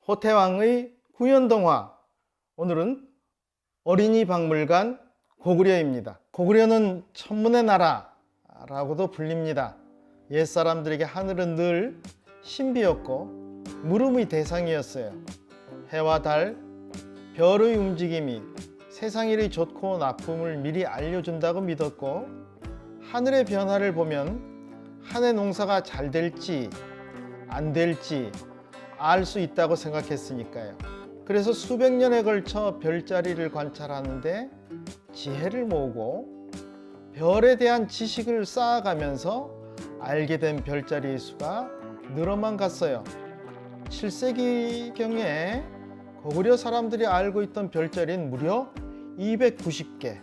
호태왕의 구연동화. 오늘은 어린이 박물관 고구려입니다. 고구려는 천문의 나라라고도 불립니다. 옛사람들에게 하늘은 늘 신비였고 물음의 대상이었어요. 해와 달, 별의 움직임이 세상 일의 좋고 나쁨을 미리 알려준다고 믿었고, 하늘의 변화를 보면 한 해 농사가 잘 될지 안 될지 알 수 있다고 생각했으니까요. 그래서 수백 년에 걸쳐 별자리를 관찰하는데 지혜를 모으고 별에 대한 지식을 쌓아가면서 알게 된 별자리의 수가 늘어만 갔어요. 7세기경에 고구려 사람들이 알고 있던 별자리는 무려 290개,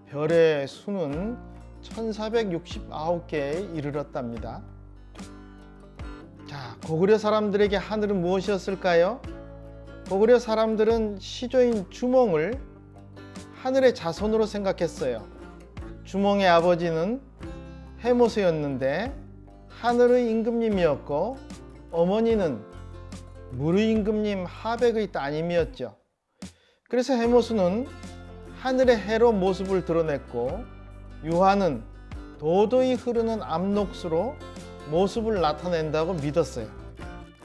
별의 수는 1469개에 이르렀답니다. 자, 고구려 사람들에게 하늘은 무엇이었을까요? 고구려 사람들은 시조인 주몽을 하늘의 자손으로 생각했어요. 주몽의 아버지는 해모수였는데 하늘의 임금님이었고, 어머니는 물의 임금님 하백의 따님이었죠. 그래서 해모수는 하늘의 해로 모습을 드러냈고, 유화는 도도히 흐르는 암록수로 모습을 나타낸다고 믿었어요.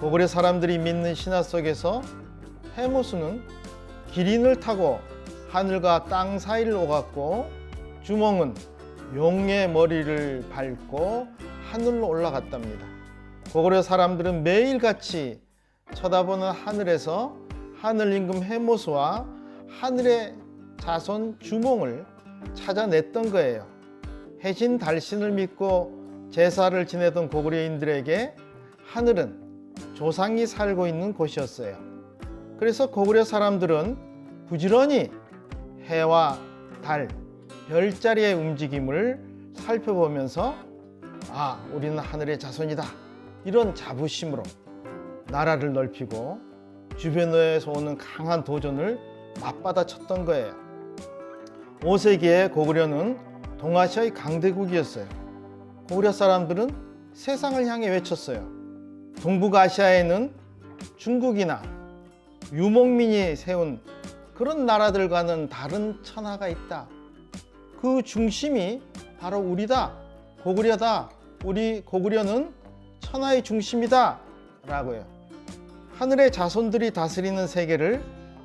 고구려 사람들이 믿는 신화 속에서 해모수는 기린을 타고 하늘과 땅 사이를 오갔고, 주몽은 용의 머리를 밟고 하늘로 올라갔답니다. 고구려 사람들은 매일같이 쳐다보는 하늘에서 하늘 임금 해모수와 하늘의 자손 주몽을 찾아냈던 거예요. 해신 달신을 믿고 제사를 지내던 고구려인들에게 하늘은 조상이 살고 있는 곳이었어요. 그래서 고구려 사람들은 부지런히 해와 달, 별자리의 움직임을 살펴보면서 우리는 하늘의 자손이다, 이런 자부심으로 나라를 넓히고 주변에서 오는 강한 도전을 맞받아쳤던 거예요. 5세기에 고구려는 동아시아의 강대국이었어요. 고구려 사람들은 세상을 향해 외쳤어요. 동북아시아에는 중국이나 유목민이 세운 그런 나라들과는 다른 천하가 있다. 그 중심이 바로 우리다, 고구려다. 우리 고구려는 천하의 중심이다 라고요. 하늘의 자손들이 다스리는 세계를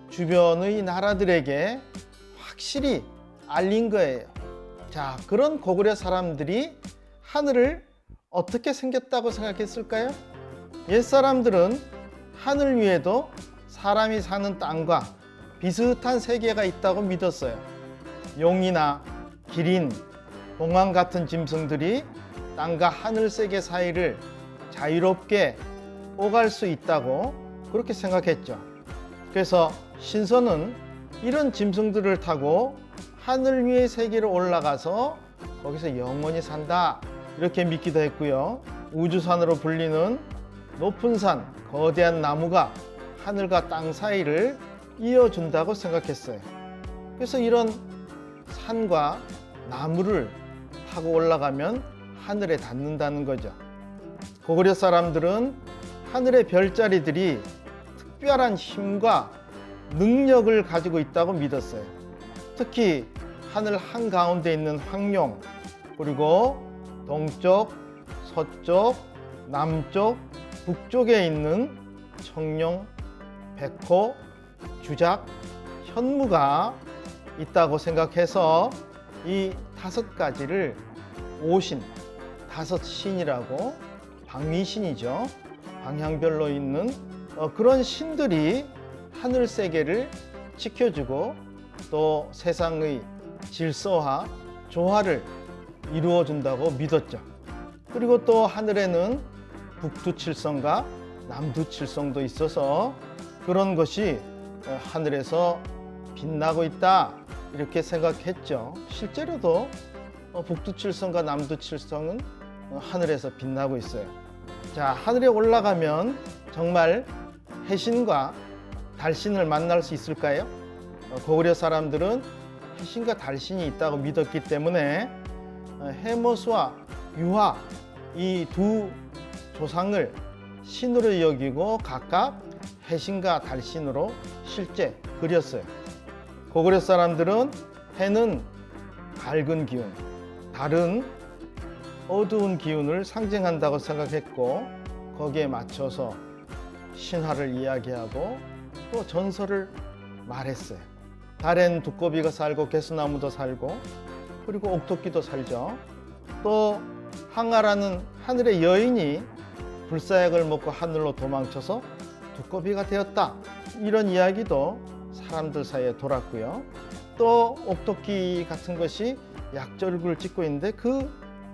주변의 나라들에게 확실히 알린 거예요. 자, 그런 고구려 사람들이 하늘을 어떻게 생겼다고 생각했을까요? 옛사람들은 하늘 위에도 사람이 사는 땅과 비슷한 세계가 있다고 믿었어요. 용이나 기린, 봉황 같은 짐승들이 땅과 하늘 세계 사이를 자유롭게 오갈 수 있다고 그렇게 생각했죠. 그래서 신선은 이런 짐승들을 타고 하늘 위의 세계로 올라가서 거기서 영원히 산다, 이렇게 믿기도 했고요. 우주산으로 불리는 높은 산, 거대한 나무가 하늘과 땅 사이를 이어준다고 생각했어요. 그래서 이런 산과 나무를 타고 올라가면 하늘에 닿는다는 거죠. 고구려 사람들은 하늘의 별자리들이 특별한 힘과 능력을 가지고 있다고 믿었어요. 특히 하늘 한가운데 있는 황룡, 그리고 동쪽, 서쪽, 남쪽, 북쪽에 있는 청룡, 백호, 주작, 현무가 있다고 생각해서 이 5가지를 오신, 5신이라고, 방위신이죠. 방향별로 있는 그런 신들이 하늘 세계를 지켜주고 또 세상의 질서와 조화를 이루어 준다고 믿었죠. 그리고 또 하늘에는 북두칠성과 남두칠성도 있어서 그런 것이 하늘에서 빛나고 있다, 이렇게 생각했죠. 실제로도 북두칠성과 남두칠성은 하늘에서 빛나고 있어요. 자, 하늘에 올라가면 정말 해신과 달신을 만날 수 있을까요? 고구려 사람들은 해신과 달신이 있다고 믿었기 때문에 해모수와 유화, 이 두 조상을 신으로 여기고 각각 해신과 달신으로 실제 그렸어요. 고구려 사람들은 해는 밝은 기운, 달은 어두운 기운을 상징한다고 생각했고 거기에 맞춰서 신화를 이야기하고 또 전설을 말했어요. 달엔 두꺼비가 살고 개수나무도 살고 그리고 옥토끼도 살죠. 또 항아라는 하늘의 여인이 불사약을 먹고 하늘로 도망쳐서 두꺼비가 되었다. 이런 이야기도 사람들 사이에 돌았고요. 또 옥토끼 같은 것이 약절구를 찍고 있는데 그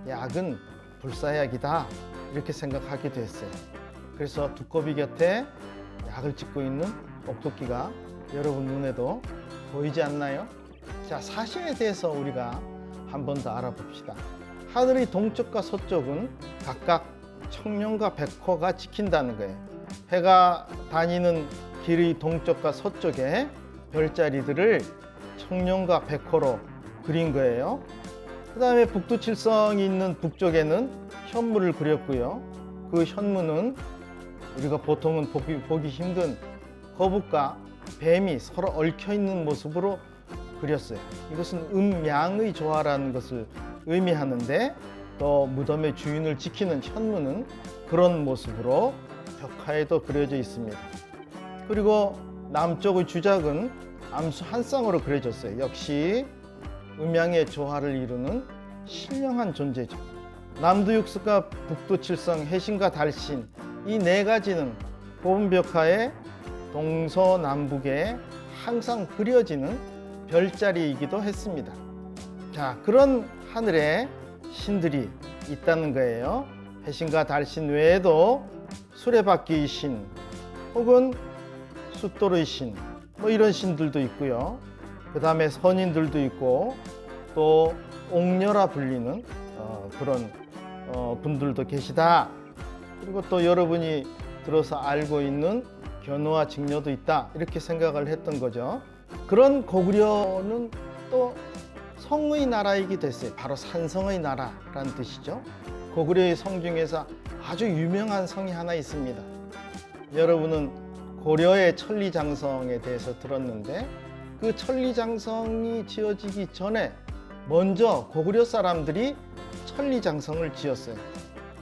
약은 불사약이다. 이렇게 생각하기도 했어요. 그래서 두꺼비 곁에 약을 찍고 있는 옥토끼가 여러분 눈에도 보이지 않나요? 자, 사신에 대해서 우리가 한 번 더 알아봅시다. 하늘의 동쪽과 서쪽은 각각 청룡과 백호가 지킨다는 거예요. 해가 다니는 길의 동쪽과 서쪽에 별자리들을 청룡과 백호로 그린 거예요. 그 다음에 북두칠성이 있는 북쪽에는 현무를 그렸고요. 그 현무는 우리가 보통은 보기 힘든 거북과 뱀이 서로 얽혀 있는 모습으로 그렸어요. 이것은 음양의 조화라는 것을 의미하는데 또 무덤의 주인을 지키는 현무는 그런 모습으로 벽화에도 그려져 있습니다. 그리고 남쪽의 주작은 암수 한 쌍으로 그려졌어요. 역시 음양의 조화를 이루는 신령한 존재죠. 남두육수가 북두칠성, 해신과 달신 이 네 가지는 고분 벽화의 동서남북에 항상 그려지는 별자리이기도 했습니다. 자, 그런 하늘에 신들이 있다는 거예요. 해신과 달신 외에도 수레바퀴의 신 혹은 숫돌의 신 뭐 이런 신들도 있고요. 그 다음에 선인들도 있고 또 옥녀라 불리는 그런 분들도 계시다. 그리고 또 여러분이 들어서 알고 있는 견우와 직녀도 있다. 이렇게 생각을 했던 거죠. 그런 고구려는 또 성의 나라이기도 했어요. 바로 산성의 나라라는 뜻이죠. 고구려의 성 중에서 아주 유명한 성이 하나 있습니다. 여러분은 고려의 천리장성에 대해서 들었는데 그 천리장성이 지어지기 전에 먼저 고구려 사람들이 천리장성을 지었어요.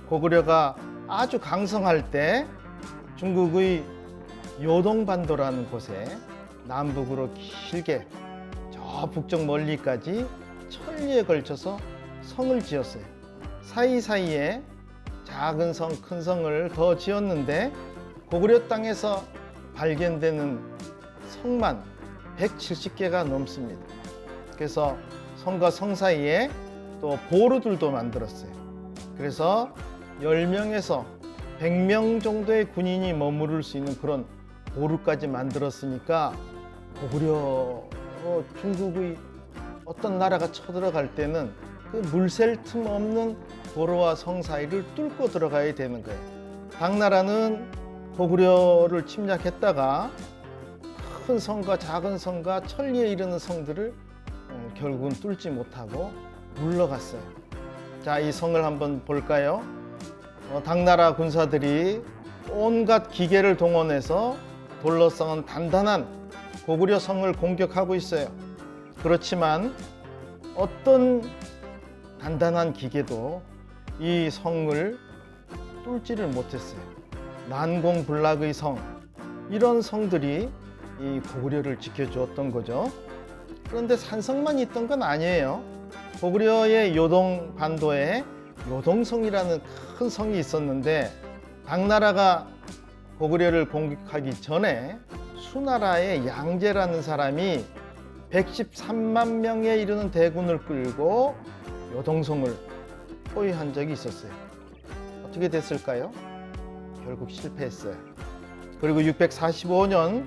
고구려가 아주 강성할 때 중국의 요동반도라는 곳에 남북으로 길게 저 북쪽 멀리까지 천리에 걸쳐서 성을 지었어요. 사이사이에 작은 성, 큰 성을 더 지었는데 고구려 땅에서 발견되는 성만 170개가 넘습니다. 그래서 성과 성 사이에 또 보루들도 만들었어요. 그래서 10명에서 100명 정도의 군인이 머무를 수 있는 그런 보루까지 만들었으니까 고구려 중국의 어떤 나라가 쳐들어갈 때는 그 물샐 틈 없는 보루와 성 사이를 뚫고 들어가야 되는 거예요. 당나라는 고구려를 침략했다가 큰 성과 작은 성과 천리에 이르는 성들을 결국은 뚫지 못하고 물러갔어요. 자, 이 성을 한번 볼까요? 당나라 군사들이 온갖 기계를 동원해서 돌로 쌓은 단단한 고구려 성을 공격하고 있어요. 그렇지만 어떤 단단한 기계도 이 성을 뚫지를 못했어요. 난공불락의 성, 이런 성들이 이 고구려를 지켜주었던 거죠. 그런데 산성만 있던 건 아니에요. 고구려의 요동 반도에 요동성이라는 큰 성이 있었는데 당나라가 고구려를 공격하기 전에 수나라의 양제라는 사람이 113만 명에 이르는 대군을 끌고 요동성을 포위한 적이 있었어요. 어떻게 됐을까요? 결국 실패했어요. 그리고 645년,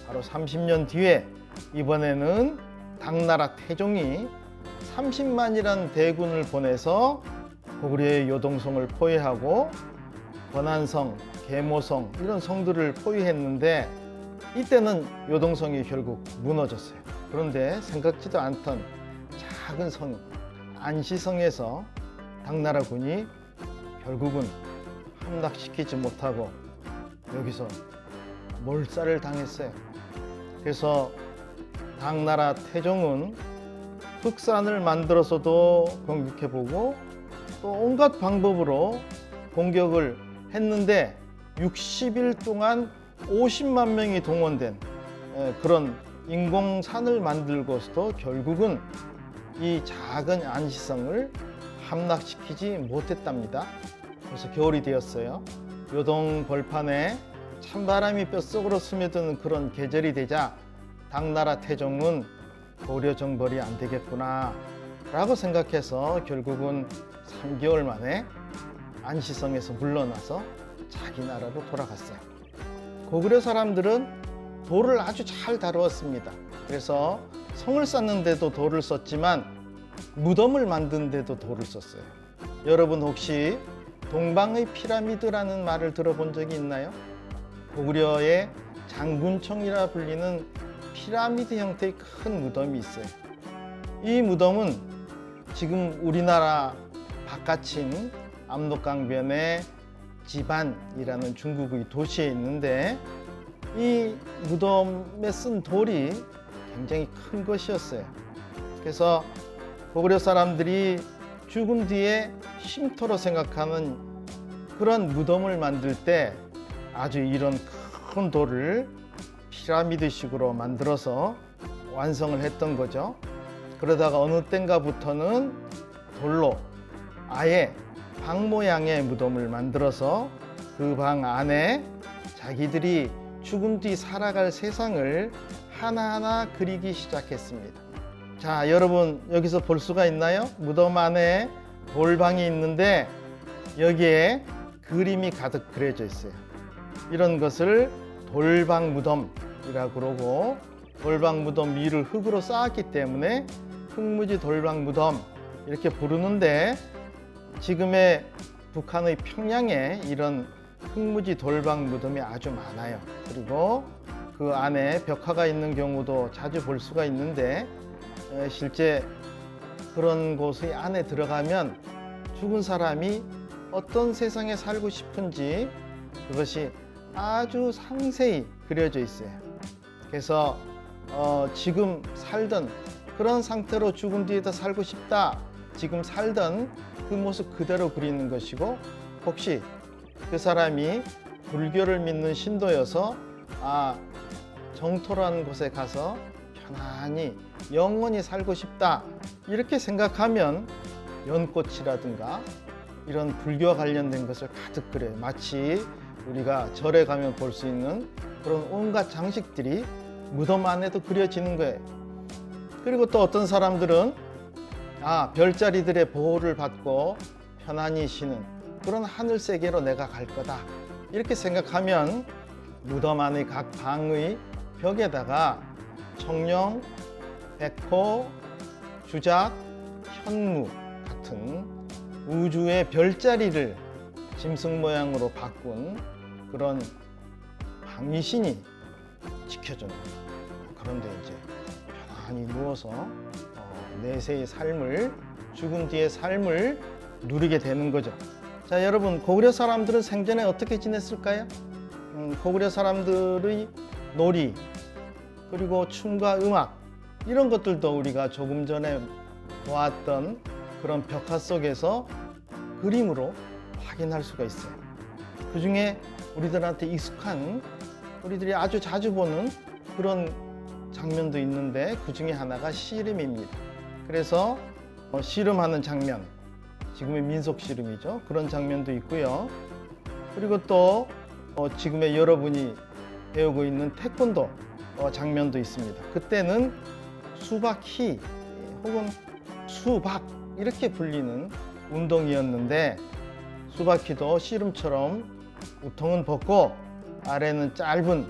바로 30년 뒤에 이번에는 당나라 태종이 30만이라는 대군을 보내서 고구려의 요동성을 포위하고 권한성, 계모성 이런 성들을 포위했는데 이때는 요동성이 결국 무너졌어요. 그런데 생각지도 않던 작은 성 안시성에서 당나라 군이 결국은 함락시키지 못하고 여기서 몰살을 당했어요. 그래서 당나라 태종은 흑산을 만들어서도 공격해보고 또 온갖 방법으로 공격을 했는데 60일 동안 50만 명이 동원된 그런 인공산을 만들고서도 결국은 이 작은 안시성을 함락시키지 못했답니다. 그래서 겨울이 되었어요. 요동 벌판에 찬바람이 뼛속으로 스며드는 그런 계절이 되자 당나라 태종은 고려 정벌이 안 되겠구나 라고 생각해서 결국은 3개월 만에 안시성에서 물러나서 자기 나라로 돌아갔어요. 고구려 사람들은 돌을 아주 잘 다루었습니다. 그래서 성을 쌓는데도 돌을 썼지만 무덤을 만드는데도 돌을 썼어요. 여러분 혹시 동방의 피라미드라는 말을 들어본 적이 있나요? 고구려의 장군청이라 불리는 피라미드 형태의 큰 무덤이 있어요. 이 무덤은 지금 우리나라 바깥인 압록강변의 지반이라는 중국의 도시에 있는데 이 무덤에 쓴 돌이 굉장히 큰 것이었어요. 그래서 고구려 사람들이 죽은 뒤에 쉼터로 생각하는 그런 무덤을 만들 때 아주 이런 큰 돌을 피라미드식으로 만들어서 완성을 했던 거죠. 그러다가 어느 땐가부터는 돌로 아예 방 모양의 무덤을 만들어서 그 방 안에 자기들이 죽은 뒤 살아갈 세상을 하나하나 그리기 시작했습니다. 자, 여러분 여기서 볼 수가 있나요? 무덤 안에 돌방이 있는데 여기에 그림이 가득 그려져 있어요. 이런 것을 돌방 무덤이라고 그러고 돌방 무덤 위를 흙으로 쌓았기 때문에 흙무지 돌방 무덤 이렇게 부르는데 지금의 북한의 평양에 이런 흙무지 돌방 무덤이 아주 많아요. 그리고 그 안에 벽화가 있는 경우도 자주 볼 수가 있는데 실제 그런 곳의 안에 들어가면 죽은 사람이 어떤 세상에 살고 싶은지 그것이 아주 상세히 그려져 있어요. 그래서 지금 살던 그런 상태로 죽은 뒤에도 살고 싶다. 지금 살던 그 모습 그대로 그리는 것이고 혹시 그 사람이 불교를 믿는 신도여서 정토라는 곳에 가서 편안히 영원히 살고 싶다 이렇게 생각하면 연꽃이라든가 이런 불교와 관련된 것을 가득 그려요. 마치 우리가 절에 가면 볼 수 있는 그런 온갖 장식들이 무덤 안에도 그려지는 거예요. 그리고 또 어떤 사람들은 별자리들의 보호를 받고 편안히 쉬는 그런 하늘 세계로 내가 갈 거다 이렇게 생각하면 무덤 안의 각 방의 벽에다가 청룡, 백호, 주작, 현무 같은 우주의 별자리를 짐승 모양으로 바꾼 그런 방위신이 지켜주는 그런데 이제 편안히 누워서 내세의 삶을 죽은 뒤의 삶을 누리게 되는 거죠. 자, 여러분 고구려 사람들은 생전에 어떻게 지냈을까요? 고구려 사람들의 놀이 그리고 춤과 음악 이런 것들도 우리가 조금 전에 보았던 그런 벽화 속에서 그림으로 확인할 수가 있어요. 그 중에 우리들한테 익숙한 우리들이 아주 자주 보는 그런 장면도 있는데 그 중에 하나가 씨름입니다. 그래서 씨름하는 장면, 지금의 민속 씨름이죠. 그런 장면도 있고요. 그리고 또 지금의 여러분이 배우고 있는 태권도 장면도 있습니다. 그때는 수박희 혹은 수박 이렇게 불리는 운동이었는데 수박희도 씨름처럼 우통은 벗고 아래는 짧은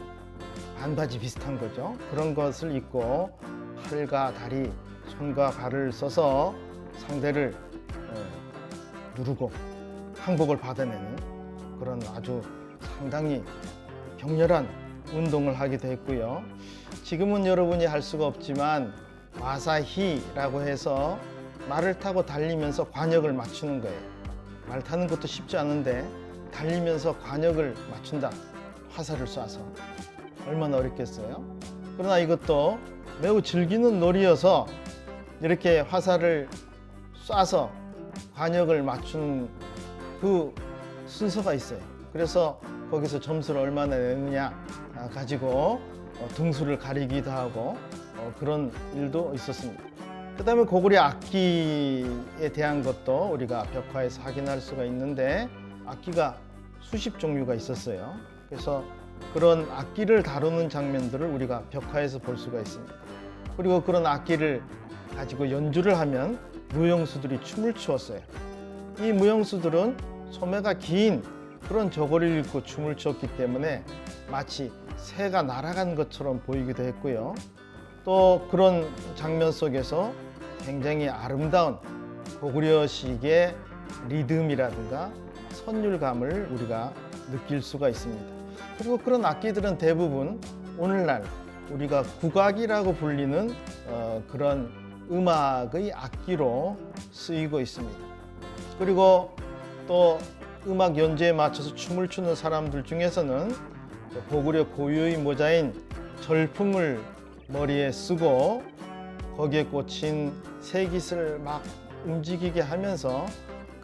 반바지 비슷한 거죠. 그런 것을 입고 팔과 다리, 손과 발을 써서 상대를 누르고 항복을 받아내는 그런 아주 상당히 격렬한 운동을 하기도 했고요. 지금은 여러분이 할 수가 없지만 와사히라고 해서 말을 타고 달리면서 관역을 맞추는 거예요. 말 타는 것도 쉽지 않은데 달리면서 관역을 맞춘다. 화살을 쏴서 얼마나 어렵겠어요? 그러나 이것도 매우 즐기는 놀이여서 이렇게 화살을 쏴서 관역을 맞춘 그 순서가 있어요. 그래서 거기서 점수를 얼마나 내느냐 가지고 등수를 가리기도 하고 그런 일도 있었습니다. 그 다음에 고구려 악기에 대한 것도 우리가 벽화에서 확인할 수가 있는데 악기가 수십 종류가 있었어요. 그래서 그런 악기를 다루는 장면들을 우리가 벽화에서 볼 수가 있습니다. 그리고 그런 악기를 가지고 연주를 하면 무용수들이 춤을 추었어요. 이 무용수들은 소매가 긴 그런 저고리를 입고 춤을 추었기 때문에 마치 새가 날아간 것처럼 보이기도 했고요. 또 그런 장면 속에서 굉장히 아름다운 고구려식의 리듬이라든가 선율감을 우리가 느낄 수가 있습니다. 그리고 그런 악기들은 대부분 오늘날 우리가 국악이라고 불리는 그런 음악의 악기로 쓰이고 있습니다. 그리고 또 음악 연주에 맞춰서 춤을 추는 사람들 중에서는 고구려 고유의 모자인 절풍을 머리에 쓰고 거기에 꽂힌 새깃을 막 움직이게 하면서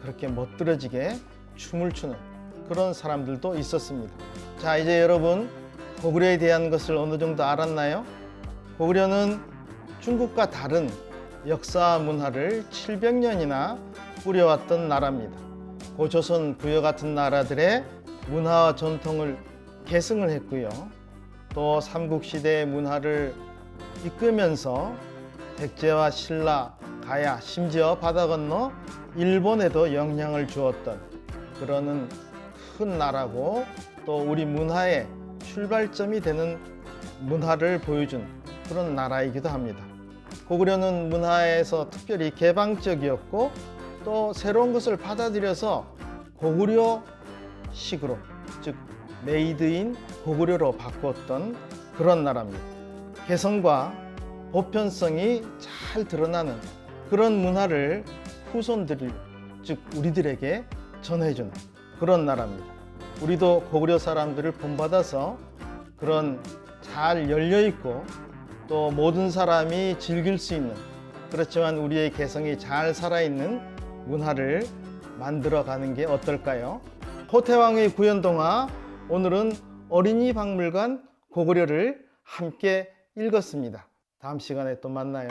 그렇게 멋들어지게 춤을 추는 그런 사람들도 있었습니다. 자, 이제 여러분 고구려에 대한 것을 어느 정도 알았나요? 고구려는 중국과 다른 역사와 문화를 700년이나 꾸려왔던 나라입니다. 고조선 부여 같은 나라들의 문화와 전통을 계승을 했고요. 또 삼국시대의 문화를 이끌면서 백제와 신라, 가야, 심지어 바다 건너 일본에도 영향을 주었던 그러는 큰 나라고 또 우리 문화의 출발점이 되는 문화를 보여준 그런 나라이기도 합니다. 고구려는 문화에서 특별히 개방적이었고 또 새로운 것을 받아들여서 고구려식으로 즉 메이드인 고구려로 바꿨던 그런 나라입니다. 개성과 보편성이 잘 드러나는 그런 문화를 후손들 즉 우리들에게 전해준 그런 나라입니다. 우리도 고구려 사람들을 본받아서 그런 잘 열려있고 또 모든 사람이 즐길 수 있는 그렇지만 우리의 개성이 잘 살아있는 문화를 만들어가는 게 어떨까요? 호태왕의 구연동화 오늘은 어린이 박물관 고구려를 함께 읽었습니다. 다음 시간에 또 만나요.